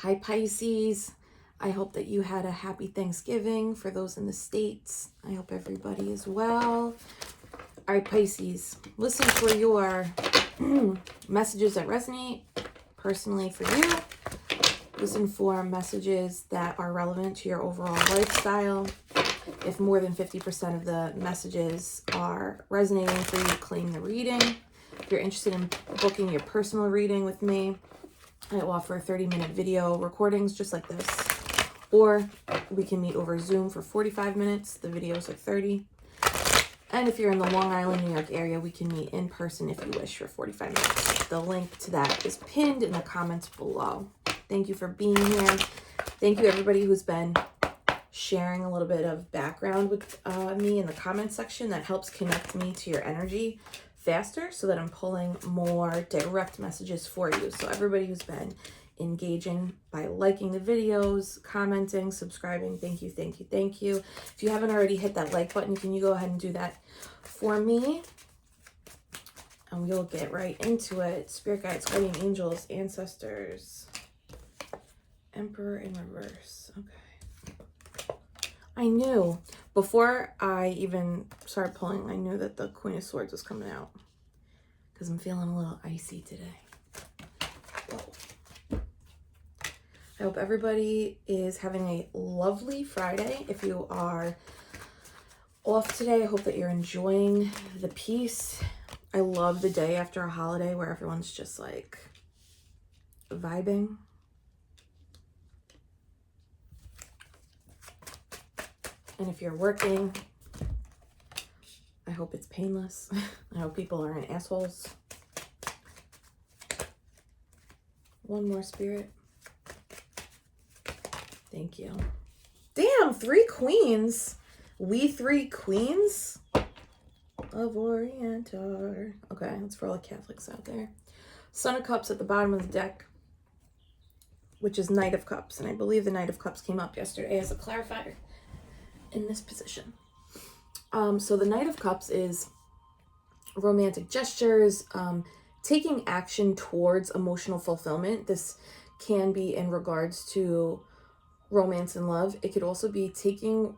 Hi, Pisces. I hope that you had a happy Thanksgiving for those in the States. I hope everybody is well. All right, Pisces, listen for your messages that resonate personally for you. Listen for messages that are relevant to your overall lifestyle. If more than 50% of the messages are resonating for you, claim the reading. If you're interested in booking your personal reading with me, I offer 30-minute video recordings just like this. Or we can meet over Zoom for 45 minutes. The videos are 30. And if you're in the Long Island, New York area, we can meet in person if you wish for 45 minutes. The link to that is pinned in the comments below. Thank you for being here. Thank you everybody who's been sharing a little bit of background with me in the comment section. That helps connect me to your energy faster so that I'm pulling more direct messages for you. So everybody who's been engaging by liking the videos, commenting, subscribing, thank you, thank you, thank you. If you haven't already hit that like button, can you go ahead and do that for me? And we'll get right into it. Spirit guides, guardian angels, ancestors, Emperor in reverse. Okay. I knew before I even started pulling, I knew that the Queen of Swords was coming out because I'm feeling a little icy today. Whoa. I hope everybody is having a lovely Friday. If you are off today, I hope that you're enjoying the peace. I love the day after a holiday where everyone's just like vibing. And if you're working, I hope it's painless. I hope people aren't assholes. One more, Spirit. Thank you. Damn, 3 queens. We 3 queens of Orientar. Okay, that's for all the Catholics out there. Son of Cups at the bottom of the deck, which is Knight of Cups. And I believe the Knight of Cups came up yesterday as a clarifier in this position. So the Knight of Cups is romantic gestures, taking action towards emotional fulfillment. This can be in regards to romance and love. It could also be taking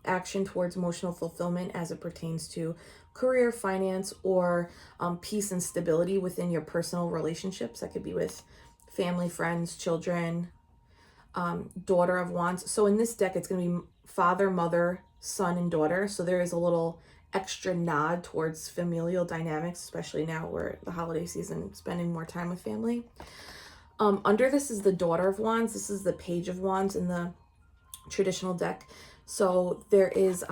action towards emotional fulfillment as it pertains to career, finance, or peace and stability within your personal relationships. That could be with family, friends, children, Daughter of Wands. So in this deck, it's going to be father, mother, son, and daughter. So there is a little extra nod towards familial dynamics, especially now we're the holiday season, spending more time with family. Under this is the Daughter of Wands. This is the Page of Wands in the traditional deck. So there is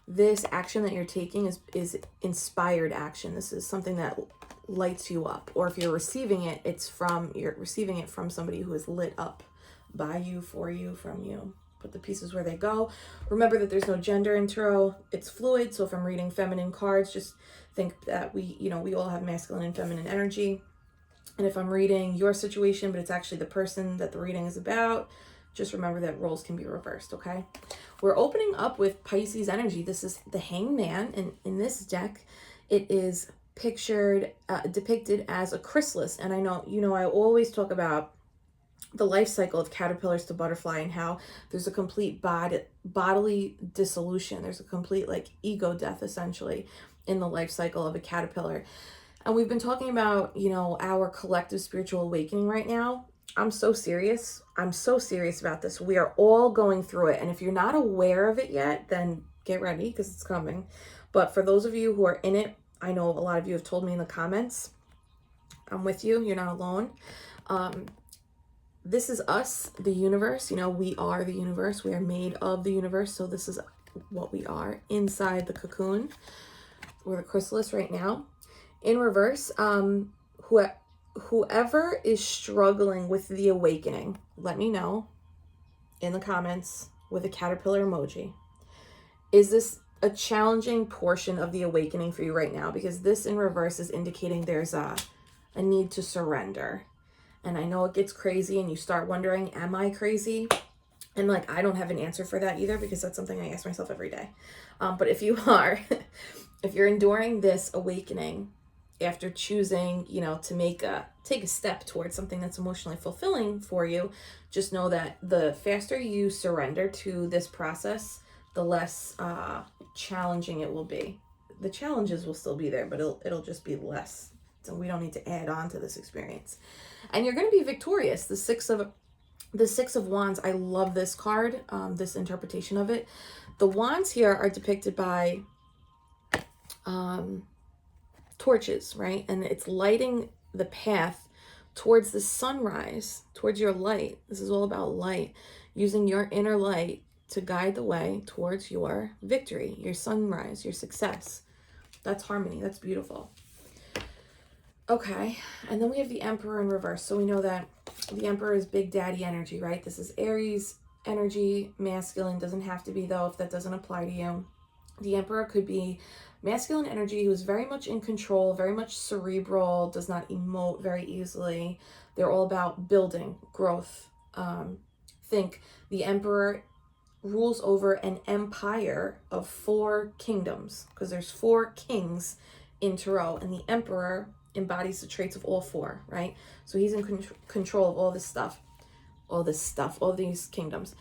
this action that you're taking is inspired action. This is something that lights you up, or if you're receiving it, you're receiving it from somebody who is lit up by you, for you, from you. Put the pieces where they go. Remember that there's no gender in tarot. It's fluid. So if I'm reading feminine cards, just think that we all have masculine and feminine energy. And if I'm reading your situation, but it's actually the person that the reading is about, just remember that roles can be reversed, okay? We're opening up with Pisces energy. This is the Hanged Man, and in this deck, it is depicted as a chrysalis. And I know, I always talk about the life cycle of caterpillars to butterfly and how there's a complete bodily dissolution. There's a complete ego death essentially in the life cycle of a caterpillar. And we've been talking about, our collective spiritual awakening right now. I'm so serious. I'm so serious about this. We are all going through it. And if you're not aware of it yet, then get ready because it's coming. But for those of you who are in it, I know a lot of you have told me in the comments, I'm with you. You're not alone. This is us, the universe. We are the universe. We are made of the universe. So this is what we are inside the cocoon. We're the chrysalis right now. In reverse, whoever is struggling with the awakening, let me know in the comments with a caterpillar emoji. Is this a challenging portion of the awakening for you right now? Because this in reverse is indicating there's a need to surrender. And I know it gets crazy and you start wondering, am I crazy? And I don't have an answer for that either, because that's something I ask myself every day. But if you are, if you're enduring this awakening after choosing, to make a take a step towards something that's emotionally fulfilling for you, just know that the faster you surrender to this process, the less challenging it will be. The challenges will still be there, but it'll just be less. So we don't need to add on to this experience. And you're going to be victorious. The Six of Wands, I love this card, this interpretation of it. The wands here are depicted by torches, right? And it's lighting the path towards the sunrise, towards your light. This is all about light, using your inner light to guide the way towards your victory, your sunrise, your success. That's harmony. That's beautiful. Okay, and then we have the Emperor in reverse. So we know that the Emperor is big daddy energy, right? This is Aries energy, masculine. Doesn't have to be, though, if that doesn't apply to you. The Emperor could be masculine energy who's very much in control, very much cerebral, does not emote very easily. They're all about building, growth. Think the Emperor rules over an empire of 4 kingdoms, because there's 4 kings in Tarot, and the Emperor embodies the traits of all 4, right? So he's in control of all these kingdoms.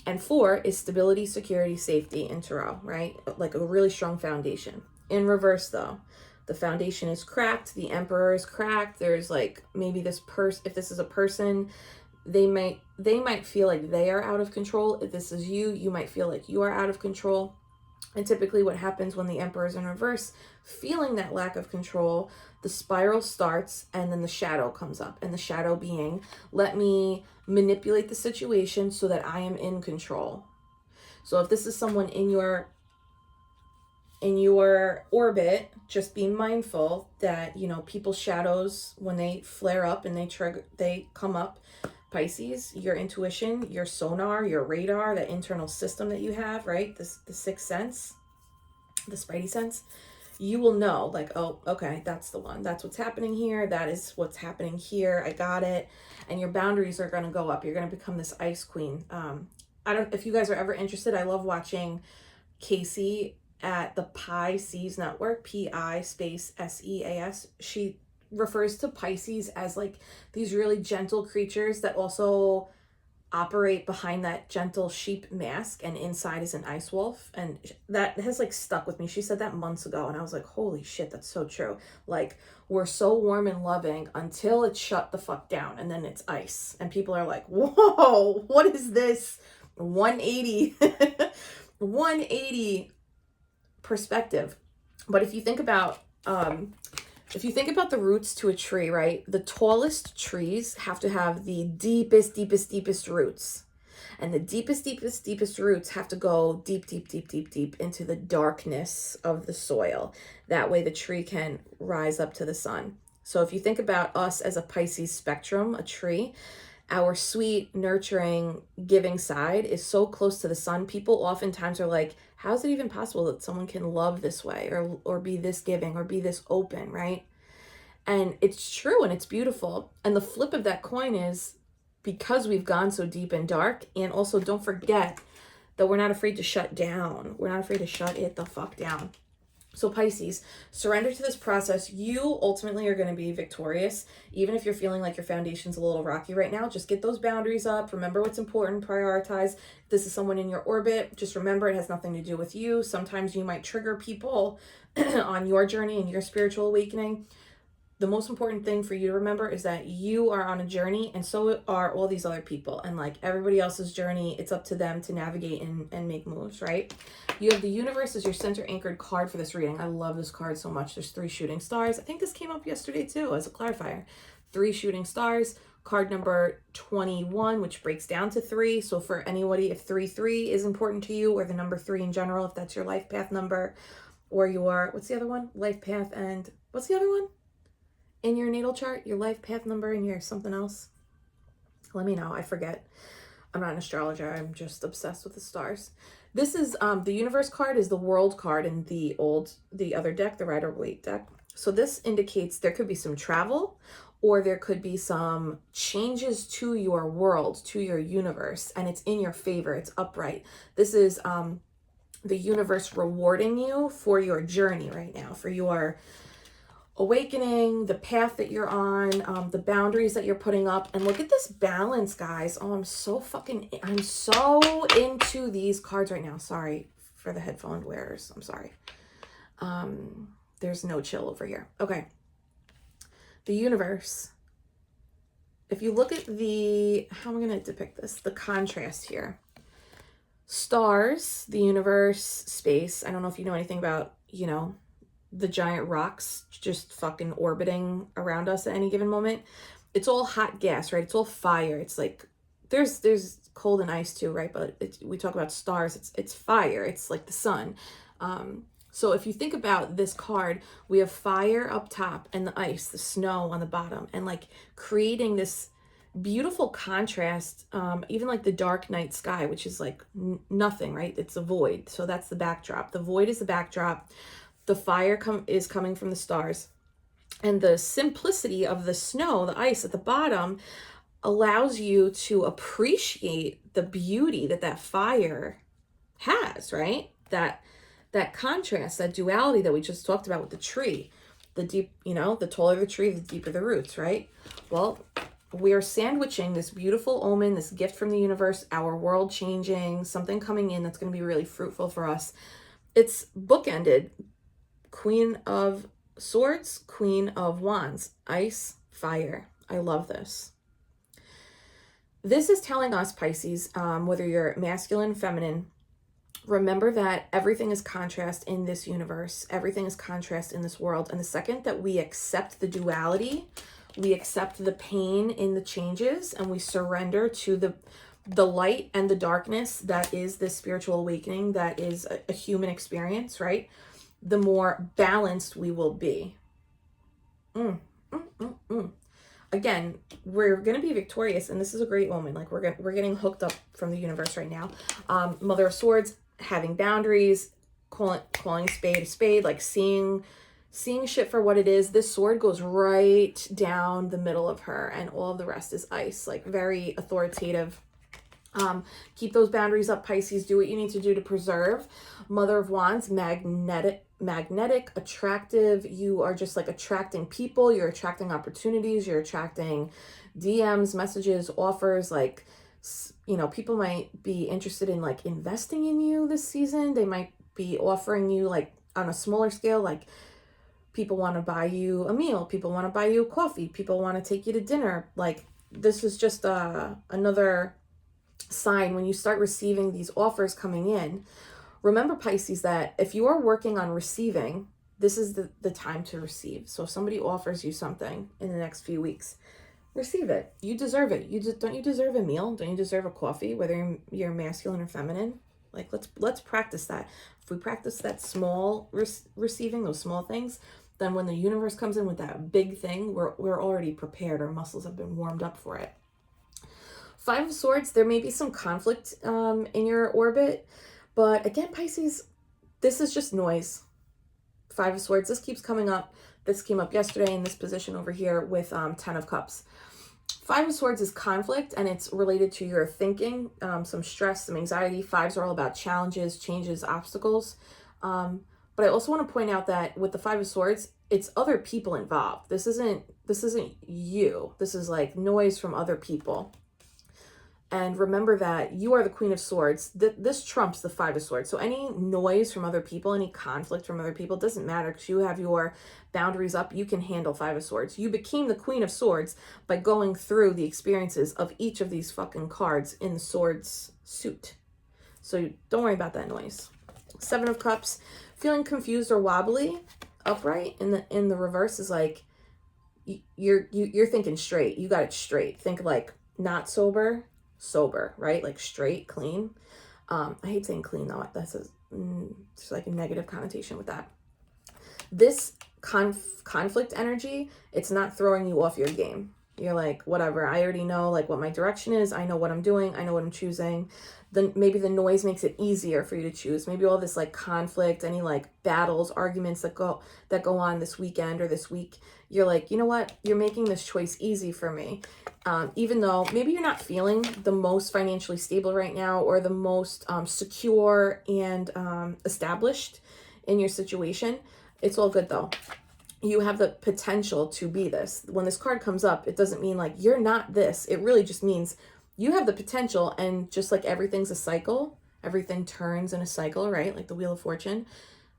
And 4 is stability, security, safety in Tarot, right? Like a really strong foundation. In reverse, though, the foundation is cracked. The Emperor is cracked. There's like maybe this person, if this is a person, they might feel like they are out of control. If this is you, you might feel like you are out of control. And typically what happens when the Emperor is in reverse, feeling that lack of control, the spiral starts and then the shadow comes up. And the shadow being, let me manipulate the situation so that I am in control. So if this is someone in your orbit, just be mindful that, you know, people's shadows, when they flare up and they come up, Pisces, your intuition, your sonar, your radar, that internal system that you have, right? The sixth sense, the spidey sense, you will know, like, oh, okay, that's the one. That's what's happening here. That is what's happening here. I got it. And your boundaries are going to go up. You're going to become this ice queen. If you guys are ever interested, I love watching Casey at the Pisces Network, P-I-SEAS. She refers to Pisces as like these really gentle creatures that also operate behind that gentle sheep mask, and inside is an ice wolf. And that has like stuck with me. She said that months ago, and I was like, holy shit, that's so true. Like, we're so warm and loving until it's shut the fuck down, and then it's ice, and people are like, whoa, what is this 180 180 perspective. But if you think about the roots to a tree, right? The tallest trees have to have the deepest roots. And the deepest roots have to go deep into the darkness of the soil. That way the tree can rise up to the sun. So if you think about us as a Pisces spectrum, a tree, our sweet, nurturing, giving side is so close to the sun. People oftentimes are like, how is it even possible that someone can love this way or be this giving or be this open, right? And it's true, and it's beautiful. And the flip of that coin is, because we've gone so deep and dark, and also don't forget that we're not afraid to shut down. We're not afraid to shut it the fuck down. So Pisces, surrender to this process. You ultimately are going to be victorious. Even if you're feeling like your foundation's a little rocky right now, just get those boundaries up. Remember what's important, prioritize. If this is someone in your orbit, just remember it has nothing to do with you. Sometimes you might trigger people on your journey and your spiritual awakening. The most important thing for you to remember is that you are on a journey, and so are all these other people. And like everybody else's journey, it's up to them to navigate and make moves, right? You have the universe as your center anchored card for this reading. I love this card so much. There's 3 shooting stars. I think this came up yesterday too as a clarifier. 3 shooting stars. Card number 21, which breaks down to 3. So for anybody, if 3-3 is important to you, or the number 3 in general, if that's your life path number, or your, what's the other one? Life path, and what's the other one? In your natal chart, your life path number, and your something else. Let me know. I forget. I'm not an astrologer. I'm just obsessed with the stars. This is the universe card is the world card in the other deck, the Rider-Waite deck. So this indicates there could be some travel, or there could be some changes to your world, to your universe, and it's in your favor. It's upright. This is the universe rewarding you for your journey right now, for your awakening, the path that you're on, the boundaries that you're putting up. And look at this balance, guys. Oh, I'm so into these cards right now. Sorry for the headphone wearers. I'm sorry. There's no chill over here. Okay. The universe. If you look at how am I going to depict this? The contrast here. Stars, the universe, space. I don't know if you know anything about, the giant rocks just fucking orbiting around us at any given moment. It's all hot gas, right? It's all fire. It's like, there's cold and ice too, right? But we talk about stars. It's fire. It's like the sun. So if you think about this card, we have fire up top and the ice, the snow on the bottom, and like creating this beautiful contrast, even like the dark night sky, which is like nothing, right? It's a void. So that's the backdrop. The void is the backdrop. The fire is coming from the stars. And the simplicity of the snow, the ice at the bottom, allows you to appreciate the beauty that fire has, right? That contrast, that duality that we just talked about with the tree. The deep, the taller the tree, the deeper the roots, right? Well, we are sandwiching this beautiful omen, this gift from the universe, our world changing, something coming in that's going to be really fruitful for us. It's bookended. Queen of Swords, Queen of Wands, ice, fire. I love this. This is telling us, Pisces, whether you're masculine, feminine, remember that everything is contrast in this universe. Everything is contrast in this world. And the second that we accept the duality, we accept the pain in the changes, and we surrender to the light and the darkness that is this spiritual awakening, that is a human experience, right? The more balanced we will be. Again, we're going to be victorious, and this is a great moment. Like we're getting hooked up from the universe right now. Mother of Swords, having boundaries, calling a spade, like seeing shit for what it is. This sword goes right down the middle of her, and all of the rest is ice, like very authoritative. Keep those boundaries up, Pisces. Do what you need to do to preserve. Mother of Wands, magnetic, attractive. You are just like attracting people. You're attracting opportunities. You're attracting DMs, messages, offers. Like, people might be interested in like investing in you this season. They might be offering you like on a smaller scale, like people want to buy you a meal. People want to buy you coffee. People want to take you to dinner. Like, this is just another sign when you start receiving these offers coming in. Remember, Pisces, that if you are working on receiving, this is the time to receive. So if somebody offers you something in the next few weeks, receive it. You deserve it. Don't you deserve a meal? Don't you deserve a coffee, whether you're masculine or feminine? Like, let's practice that. If we practice that small receiving, those small things, then when the universe comes in with that big thing, we're already prepared. Our muscles have been warmed up for it. Five of Swords, there may be some conflict in your orbit, but again, Pisces, this is just noise. Five of Swords, this keeps coming up. This came up yesterday in this position over here with 10 of Cups. Five of Swords is conflict, and it's related to your thinking, some stress, some anxiety. Fives are all about challenges, changes, obstacles. But I also want to point out that with the Five of Swords, it's other people involved. This isn't you. This is like noise from other people. And remember that you are the Queen of Swords. This trumps the Five of Swords. So any noise from other people, any conflict from other people, doesn't matter because you have your boundaries up. You can handle Five of Swords. You became the Queen of Swords by going through the experiences of each of these fucking cards in the Swords suit. So don't worry about that noise. Seven of Cups, feeling confused or wobbly, upright in the reverse is like you're thinking straight. You got it straight. Think like not sober, right? Like straight, clean. I hate saying clean though. That's there's like a negative connotation with that. This conflict energy, it's not throwing you off your game. You're like, whatever, I already know like what my direction is. I know what I'm doing. I know what I'm choosing. Then maybe the noise makes it easier for you to choose. Maybe all this like conflict, any like battles, arguments that go on this weekend or this week, you're like, you know what? You're making this choice easy for me. Even though maybe you're not feeling the most financially stable right now or the most secure and established in your situation. It's all good though. you have the potential to be this. When this card comes up, it doesn't mean like you're not this. It really just means you have the potential, and just like everything's a cycle, everything turns in a cycle, right? Like the Wheel of Fortune.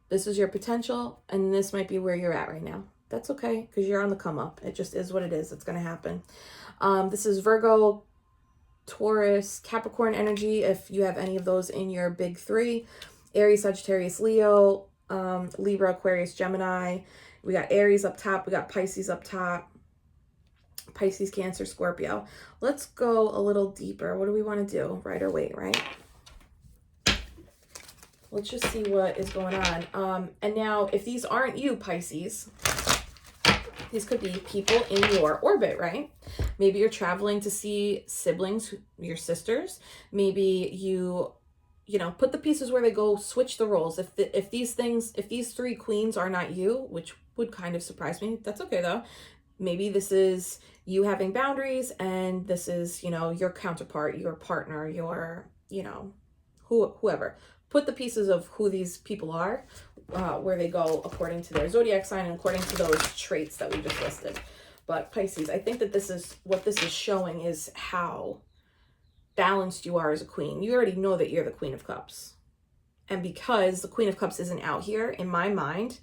This is your potential, and this might be where you're at right now. That's okay, because you're on the come up. It just is what it is. It's going to happen. This is Virgo, Taurus, Capricorn energy, if you have any of those in your big three. Aries, Sagittarius, Leo, Libra, Aquarius, Gemini. We got Aries up top. We got Pisces up top. Pisces, Cancer, Scorpio. Let's go a little deeper. What do we want to do? Right or wait, right? Let's just see what is going on. And now, if these aren't you, Pisces, these could be people in your orbit, right? Maybe you're traveling to see siblings, your sisters. Maybe you know, put the pieces where they go, switch the roles. If these three queens are not you, which would kind of surprise me, that's okay though. Maybe this is you having boundaries, and this is, you know, your counterpart, your partner, your, you know, whoever. Put the pieces of who these people are, where they go according to their zodiac sign and according to those traits that we just listed. But Pisces, I think that this is what this is showing, is how balanced you are as a queen. You already know that you're the Queen of Cups. And because the Queen of Cups isn't out here, in my mind,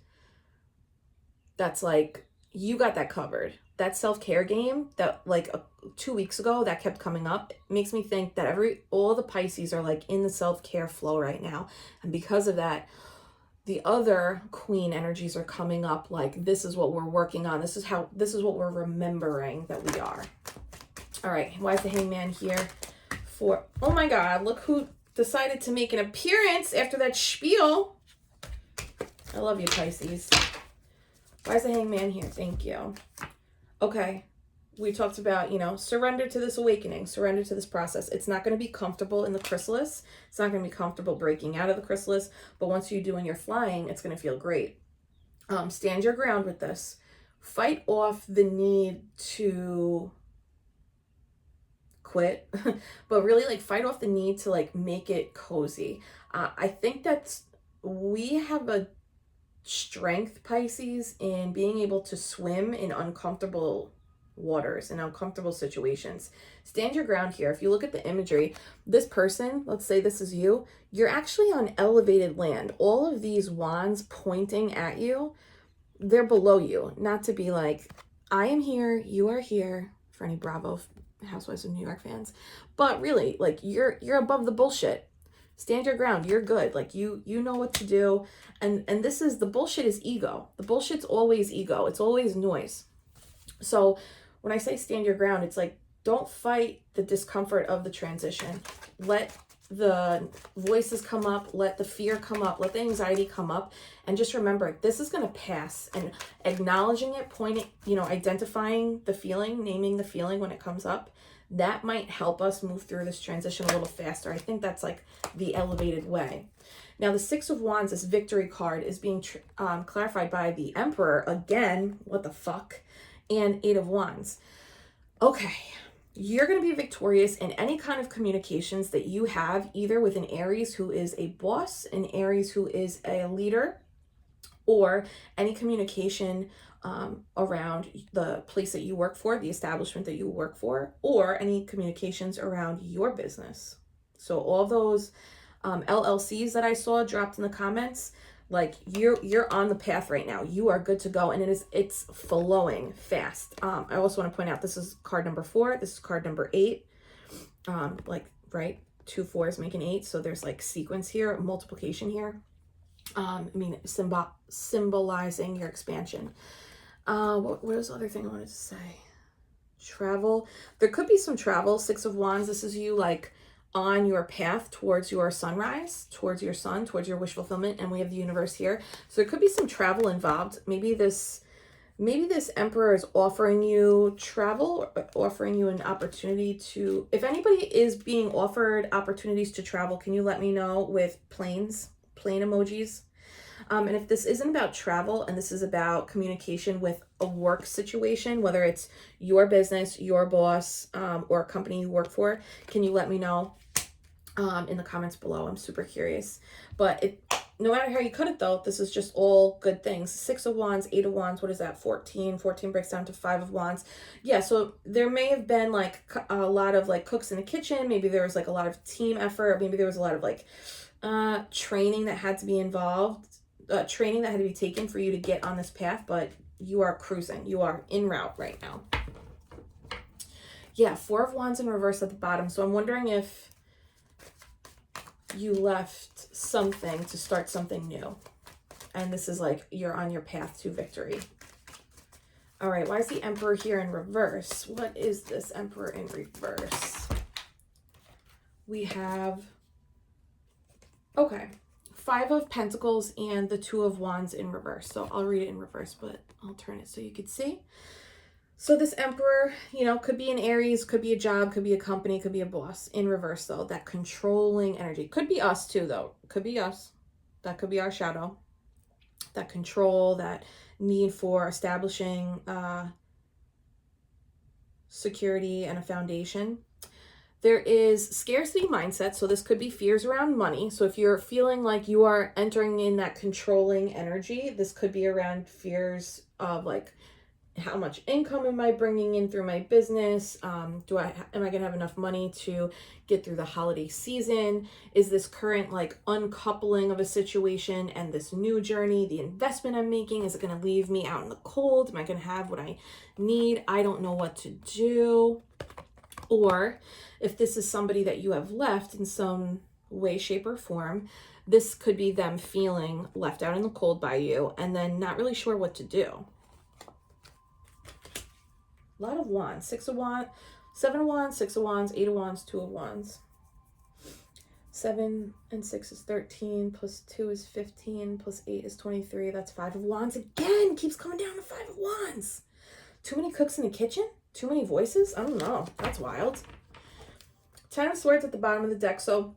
that's like, you got that covered. That self-care game that like 2 weeks ago that kept coming up, makes me think that all the Pisces are like in the self-care flow right now. And because of that, the other queen energies are coming up like, this is what we're working on. This is what we're remembering that we are. All right, why is the Hangman here? Oh my God, look who decided to make an appearance after that spiel. I love you, Pisces. Why is the Hangman here? Thank you. Okay, we talked about, you know, surrender to this awakening, surrender to this process. It's not going to be comfortable in the chrysalis. It's not going to be comfortable breaking out of the chrysalis, but once you do and you're flying, it's going to feel great. Stand your ground with this. Fight off the need to quit, but really like fight off the need to like make it cozy. I think we have a strength, Pisces, in being able to swim in uncomfortable waters and uncomfortable situations. Stand your ground here. If you look at the imagery, this person, let's say this is you, you're actually on elevated land. All of these wands pointing at you, they're below you. Not to be like, I am here, you are here, for any Bravo Housewives of New York fans, but really, like, you're above the bullshit. Stand your ground. You're good. Like, you know what to do. And this is, the bullshit is ego. The bullshit's always ego. It's always noise. So when I say stand your ground, it's like, don't fight the discomfort of the transition. Let the voices come up, let the fear come up, let the anxiety come up, and just remember, this is going to pass. And acknowledging it, pointing, you know, identifying the feeling, naming the feeling when it comes up, that might help us move through this transition a little faster. I think that's like the elevated way. Now, the Six of Wands, this victory card, is being clarified by the Emperor again. What the fuck? And Eight of Wands. Okay. You're going to be victorious in any kind of communications that you have, either with an Aries who is a boss, an Aries who is a leader, or any communication around the place that you work for, the establishment that you work for, or any communications around your business. So all those LLCs that I saw dropped in the comments, like you're on the path right now. You are good to go, and it's flowing fast. I also want to point out, this is card number 4. This is card number 8. Like, right, 2 4s make an 8, so there's like sequence here, multiplication here. I mean, symbolizing your expansion. What was the other thing I wanted to say? Travel. There could be some travel. 6 of Wands. This is you like on your path towards your sunrise, towards your sun, towards your wish fulfillment. And we have the universe here. So there could be some travel involved. Maybe this Emperor is offering you travel, offering you an opportunity to, if anybody is being offered opportunities to travel, can you let me know with plane emojis? And if this isn't about travel and this is about communication with a work situation, whether it's your business, your boss, or a company you work for, can you let me know in the comments below? I'm super curious. But No matter how you cut it though, this is just all good things. 6 of Wands, 8 of Wands, what is that? 14. 14 breaks down to 5 of Wands. Yeah, so there may have been like a lot of like cooks in the kitchen. Maybe there was like a lot of team effort. Maybe there was a lot of like training that had to be involved, training that had to be taken for you to get on this path, but you are cruising. You are en route right now. Yeah, 4 of Wands in reverse at the bottom. So I'm wondering if you left something to start something new. And this is like you're on your path to victory. All right, why is the Emperor here in reverse? What is this Emperor in reverse? We have, okay, 5 of Pentacles and the 2 of Wands in reverse. So I'll read it in reverse, but I'll turn it so you can see. So this Emperor, you know, could be an Aries, could be a job, could be a company, could be a boss. In reverse, though, that controlling energy. Could be us, too, though. Could be us. That could be our shadow. That control, that need for establishing security and a foundation. There is scarcity mindset, so this could be fears around money. So if you're feeling like you are entering in that controlling energy, this could be around fears of like, how much income am I bringing in through my business? Am I gonna have enough money to get through the holiday season? Is this current like uncoupling of a situation and this new journey, the investment I'm making, is it gonna leave me out in the cold? Am I gonna have what I need? I don't know what to do. Or if this is somebody that you have left in some way, shape, or form, this could be them feeling left out in the cold by you and then not really sure what to do. A lot of Wands. 6 of Wands, 7 of Wands, 6 of Wands, 8 of Wands, 2 of Wands. 7 and 6 is 13, plus 2 is 15, plus 8 is 23. That's 5 of Wands. Again, keeps coming down to 5 of Wands. Too many cooks in the kitchen? Too many voices? I don't know. That's wild. 10 of Swords at the bottom of the deck. So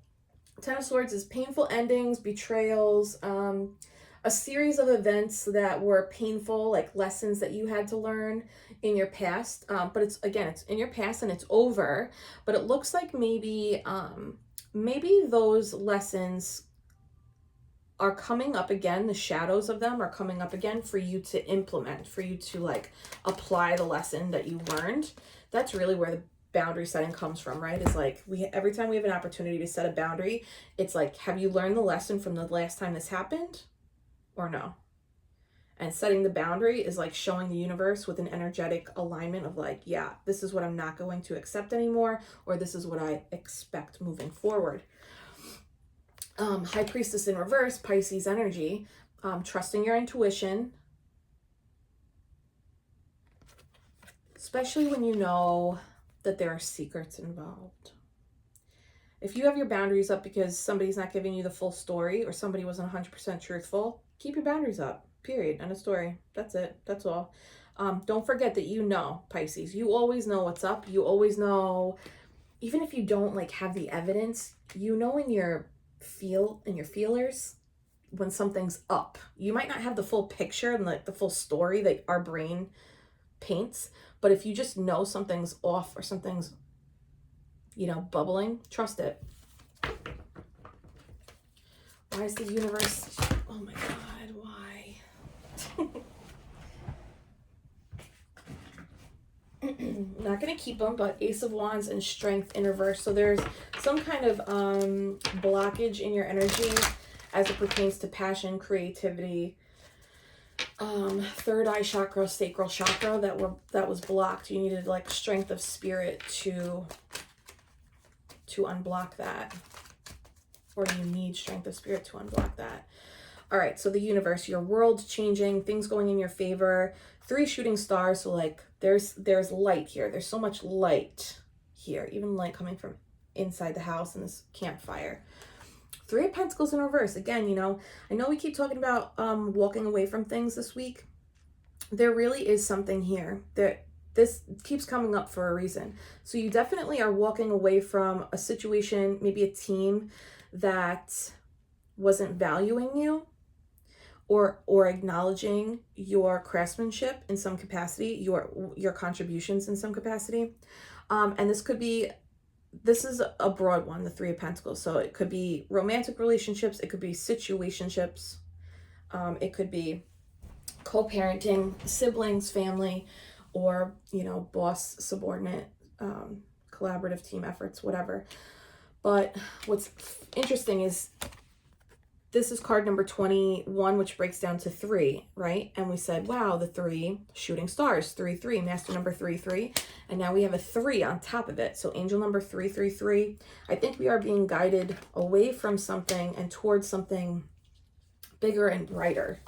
10 of Swords is painful endings, betrayals, a series of events that were painful, like lessons that you had to learn in your past. But it's in your past and it's over. But it looks like maybe those lessons are coming up again. The shadows of them are coming up again for you to implement, for you to like apply the lesson that you learned. That's really where the boundary setting comes from, right? It's like every time we have an opportunity to set a boundary, it's like, have you learned the lesson from the last time this happened or no? And setting the boundary is like showing the universe with an energetic alignment of like, yeah, this is what I'm not going to accept anymore, or this is what I expect moving forward. High Priestess in reverse, Pisces energy, trusting your intuition, especially when you know that there are secrets involved. If you have your boundaries up because somebody's not giving you the full story or somebody wasn't 100% truthful, keep your boundaries up, period, end of story. That's it. That's all. Don't forget that you know, Pisces. You always know what's up. You always know, even if you don't like have the evidence, you know in your feelers when something's up. You might not have the full picture and like the full story that our brain paints, but if you just know something's off or something's, you know, bubbling, trust it. Why is the universe, oh my God, why? Not going to keep them, but Ace of Wands and Strength in reverse. So there's some kind of blockage in your energy as it pertains to passion, creativity, third eye chakra, sacral chakra that was blocked. You needed like strength of spirit to unblock that, or you need strength of spirit to unblock that. All right, so the universe, your world's changing, things going in your favor. 3 shooting stars, so like there's light here. There's so much light here, even light coming from inside the house in this campfire. 3 of Pentacles in reverse. Again, you know, I know we keep talking about walking away from things this week. There really is something here that this keeps coming up for a reason. So you definitely are walking away from a situation, maybe a team that wasn't valuing you or acknowledging your craftsmanship in some capacity, your contributions in some capacity. And this could be this is a broad one, the Three of Pentacles. So it could be romantic relationships, it could be situationships, it could be co-parenting, siblings, family, or, you know, boss, subordinate, collaborative team efforts, whatever. But what's interesting is this is card number 21, which breaks down to 3, right? And we said, wow, the 3 shooting stars, 3-3, master number 3-3. And now we have a 3 on top of it. So angel number 333. I think we are being guided away from something and towards something bigger and brighter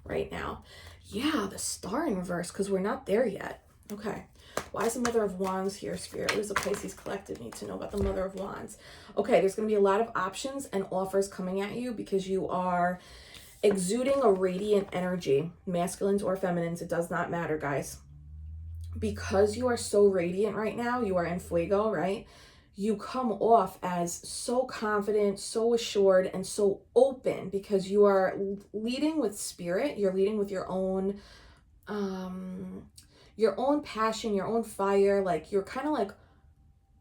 right now. Yeah, the star in reverse, because we're not there yet. Okay. Why is the Mother of Wands here, Spirit? What does the Pisces Collective need to know about the Mother of Wands? Okay, there's going to be a lot of options and offers coming at you because you are exuding a radiant energy. Masculines or feminines, it does not matter, guys. Because you are so radiant right now, you are in fuego, right? You come off as so confident, so assured, and so open because you are leading with spirit. You're leading with your own passion, your own fire. Like, you're kind of like,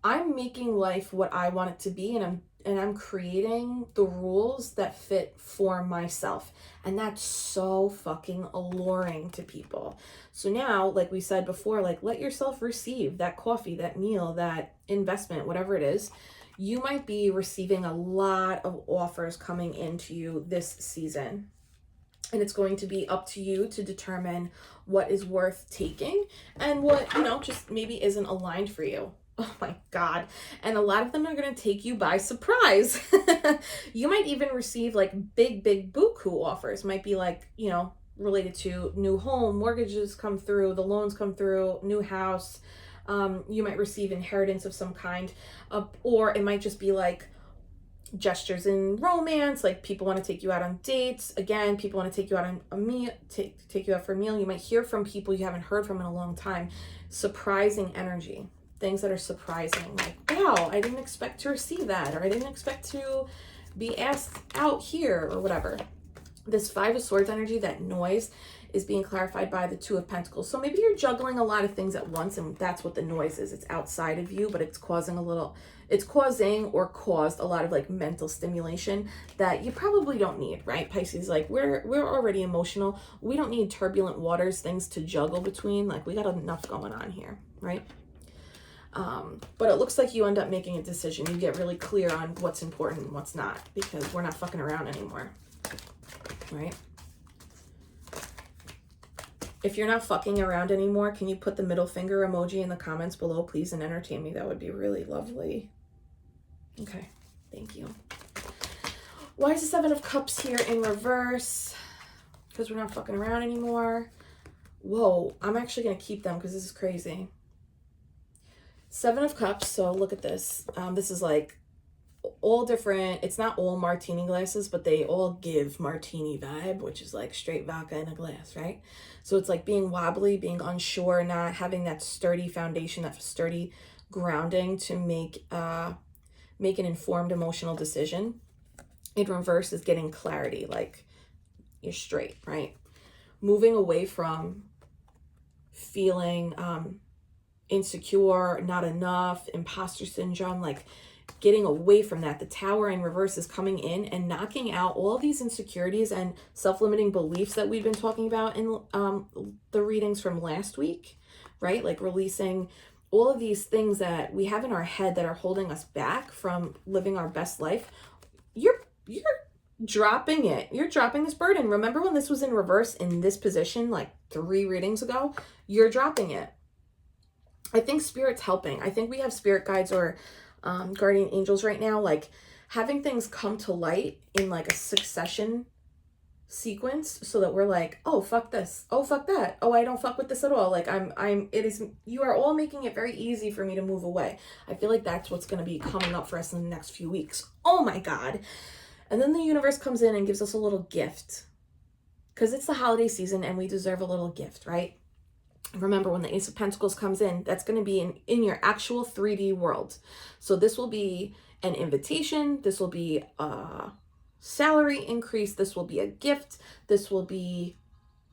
I'm making life what I want it to be, and I'm creating the rules that fit for myself. And that's so fucking alluring to people. So now, like we said before, like, let yourself receive that coffee, that meal, that investment, whatever it is. You might be receiving a lot of offers coming into you this season. And it's going to be up to you to determine what is worth taking and what, you know, just maybe isn't aligned for you. Oh my God. And a lot of them are going to take you by surprise. You might even receive like big buku offers. Might be like, you know, related to new home, mortgages come through, the loans come through, new house. You might receive inheritance of some kind, or it might just be like gestures in romance, like people want to take you out on dates. Again, people want to take you out on a meal, take you out for a meal. You might hear from people you haven't heard from in a long time. Surprising energy, things that are surprising, like, wow, I didn't expect to receive that, or I didn't expect to be asked out here, or whatever. This Five of Swords energy, that noise, is being clarified by the Two of Pentacles. So maybe you're juggling a lot of things at once, and that's what the noise is. It's outside of you, but it's causing or caused a lot of like mental stimulation that you probably don't need, right? Pisces, like, we're already emotional. We don't need turbulent waters, things to juggle between. Like, we got enough going on here, right? But it looks like you end up making a decision. You get really clear on what's important and what's not, because we're not fucking around anymore, right? If you're not fucking around anymore, can you put the middle finger emoji in the comments below, please, and entertain me? That would be really lovely. Okay, thank you. Why is the Seven of Cups here in reverse? Because we're not fucking around anymore. Whoa, I'm actually going to keep them because this is crazy. Seven of Cups, so look at this. This is like all different. It's not all martini glasses, but they all give martini vibe, which is like straight vodka in a glass, right? So it's like being wobbly, being unsure, not having that sturdy foundation, that sturdy grounding to make an informed emotional decision. In reverse is getting clarity, like you're straight, right? Moving away from feeling insecure, not enough, imposter syndrome, like getting away from that. The Tower in reverse is coming in and knocking out all these insecurities and self-limiting beliefs that we've been talking about in the readings from last week, right? Like releasing all of these things that we have in our head that are holding us back from living our best life. You're dropping it. You're dropping this burden. Remember when this was in reverse in this position like 3 readings ago? You're dropping it. I think Spirit's helping. I think we have spirit guides or guardian angels right now, like having things come to light in like a succession sequence, so that we're like, oh, fuck this, oh, fuck that, oh, I don't fuck with this at all. Like you are all making it very easy for me to move away. I feel like that's what's going to be coming up for us in the next few weeks. Oh my God. And then the universe comes in and gives us a little gift, because it's the holiday season and we deserve a little gift, right? Remember, when the Ace of Pentacles comes in, that's going to be in your actual 3D world. So this will be an invitation. This will be a salary increase. This will be a gift. This will be,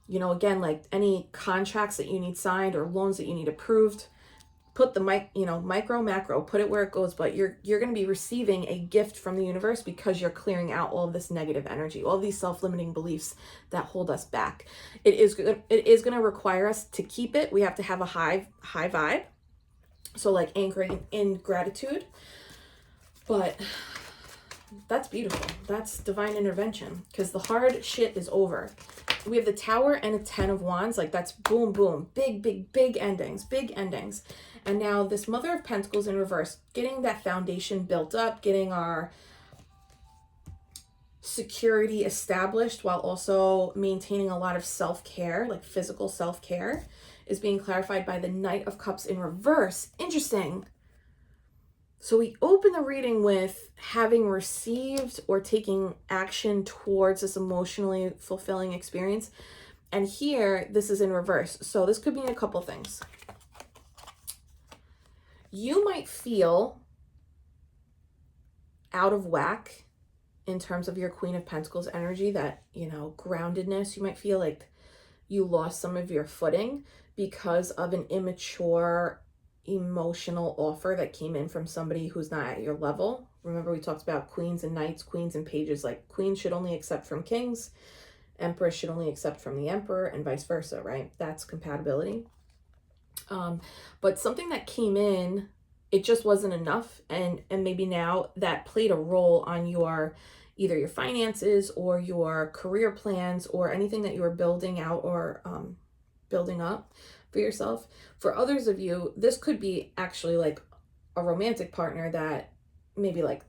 you know, again, like any contracts that you need signed or loans that you need approved. put the micro, macro, put it where it goes, but you're going to be receiving a gift from the universe because you're clearing out all of this negative energy, all these self-limiting beliefs that hold us back. It is going to require us to keep it. We have to have a high vibe. So like anchoring in gratitude. But that's beautiful. That's divine intervention, because the hard shit is over. We have the Tower and a 10 of Wands. Like, that's boom, boom. Big endings. Big endings. And now this Mother of Pentacles in reverse. Getting that foundation built up. Getting our security established while also maintaining a lot of self-care, like physical self-care, is being clarified by the Knight of Cups in reverse. Interesting. So we open the reading with having received or taking action towards this emotionally fulfilling experience. And here, this is in reverse. So this could mean a couple things. You might feel out of whack in terms of your Queen of Pentacles energy, that, groundedness. You might feel like you lost some of your footing because of an immature emotional offer that came in from somebody who's not at your level. Remember, we talked about queens and knights, queens and pages. Like, queens should only accept from kings, empress should only accept from the emperor, and vice versa, right? That's compatibility. But something that came in, it just wasn't enough, and maybe now that played a role on either your finances or your career plans or anything that you were building out or building up for yourself. For others of you, this could be actually like a romantic partner that maybe like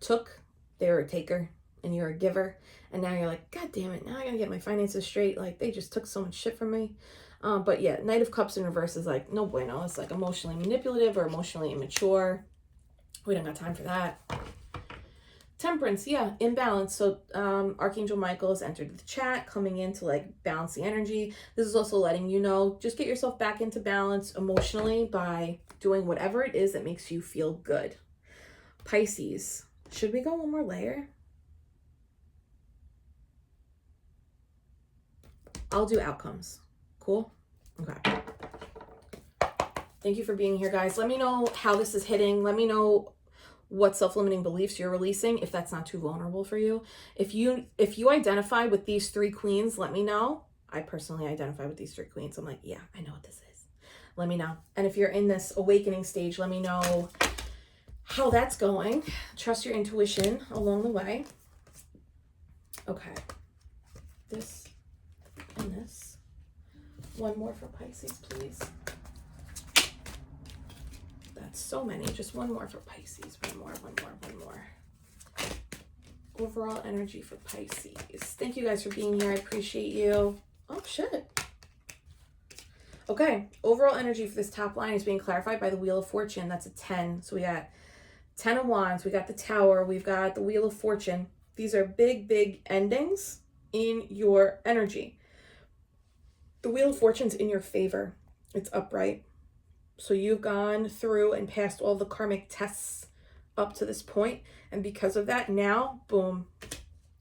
they were a taker and you're a giver, and now you're like, God damn it, now I gotta get my finances straight. Like, they just took so much shit from me. But yeah, Knight of Cups in reverse is like, no bueno. It's like emotionally manipulative or emotionally immature. We don't got time for that. Temperance, yeah, imbalance. So Archangel Michael has entered the chat, coming in to like balance the energy. This is also letting you know, just get yourself back into balance emotionally by doing whatever it is that makes you feel good. Pisces, should we go one more layer? I'll do outcomes. Cool? Okay. Thank you for being here, guys. Let me know how this is hitting. Let me know what self-limiting beliefs you're releasing, if that's not too vulnerable for you. If you identify with these three queens, let me know. I personally identify with these three queens. I'm like, yeah, I know what this is. Let me know. And if you're in this awakening stage, let me know how that's going. Trust your intuition along the way. Okay. This and this. One more for Pisces, please. That's so many. Just one more for Pisces. One more. Overall energy for Pisces. Thank you guys for being here. I appreciate you. Oh, shit. Okay. Overall energy for this top line is being clarified by the Wheel of Fortune. That's a 10. So we got 10 of Wands. We got the Tower. We've got the Wheel of Fortune. These are big endings in your energy. The Wheel of Fortune's in your favor. It's upright. So you've gone through and passed all the karmic tests up to this point. And because of that, now, boom,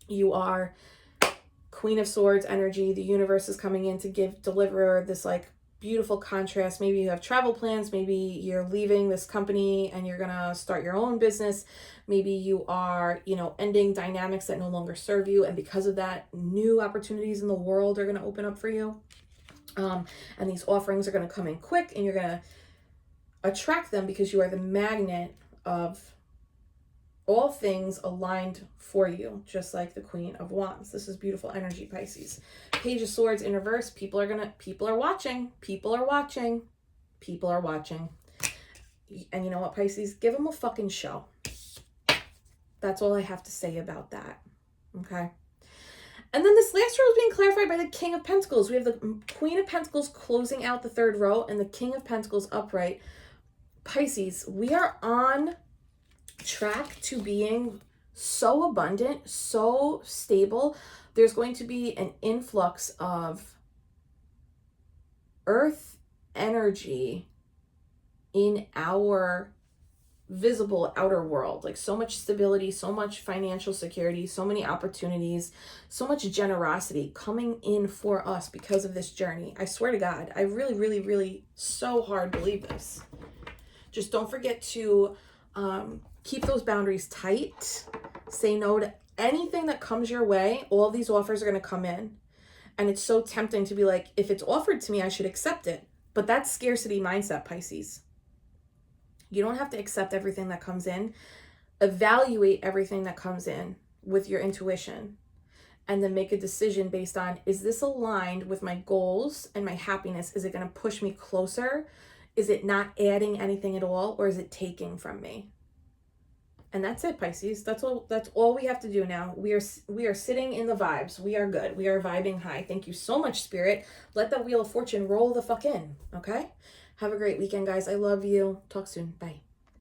you are Queen of Swords energy. The universe is coming in to deliver this like beautiful contrast. Maybe you have travel plans. Maybe you're leaving this company and you're going to start your own business. Maybe you are, ending dynamics that no longer serve you. And because of that, new opportunities in the world are going to open up for you. And these offerings are going to come in quick, and you're going to attract them because you are the magnet of all things aligned for you, just like the Queen of Wands. This is beautiful energy, Pisces. Page of Swords in reverse. People are watching. And you know what, Pisces? Give them a fucking show. That's all I have to say about that. Okay. And then this last row is being clarified by the King of Pentacles. We have the Queen of Pentacles closing out the third row and the King of Pentacles upright. Pisces, we are on track to being so abundant, so stable. There's going to be an influx of earth energy in our visible outer world, like so much stability, so much financial security, so many opportunities, so much generosity coming in for us because of this journey. I swear to God, I really so hard believe this. Just don't forget to keep those boundaries tight. Say no to anything that comes your way. All these offers are going to come in. And it's so tempting to be like, if it's offered to me, I should accept it. But that's scarcity mindset, Pisces. You don't have to accept everything that comes in. Evaluate everything that comes in with your intuition. And then make a decision based on, is this aligned with my goals and my happiness? Is it going to push me closer? Is it not adding anything at all? Or is it taking from me? And that's it, Pisces. That's all we have to do now. We are sitting in the vibes. We are good. We are vibing high. Thank you so much, Spirit. Let that Wheel of Fortune roll the fuck in, okay? Have a great weekend, guys. I love you. Talk soon. Bye.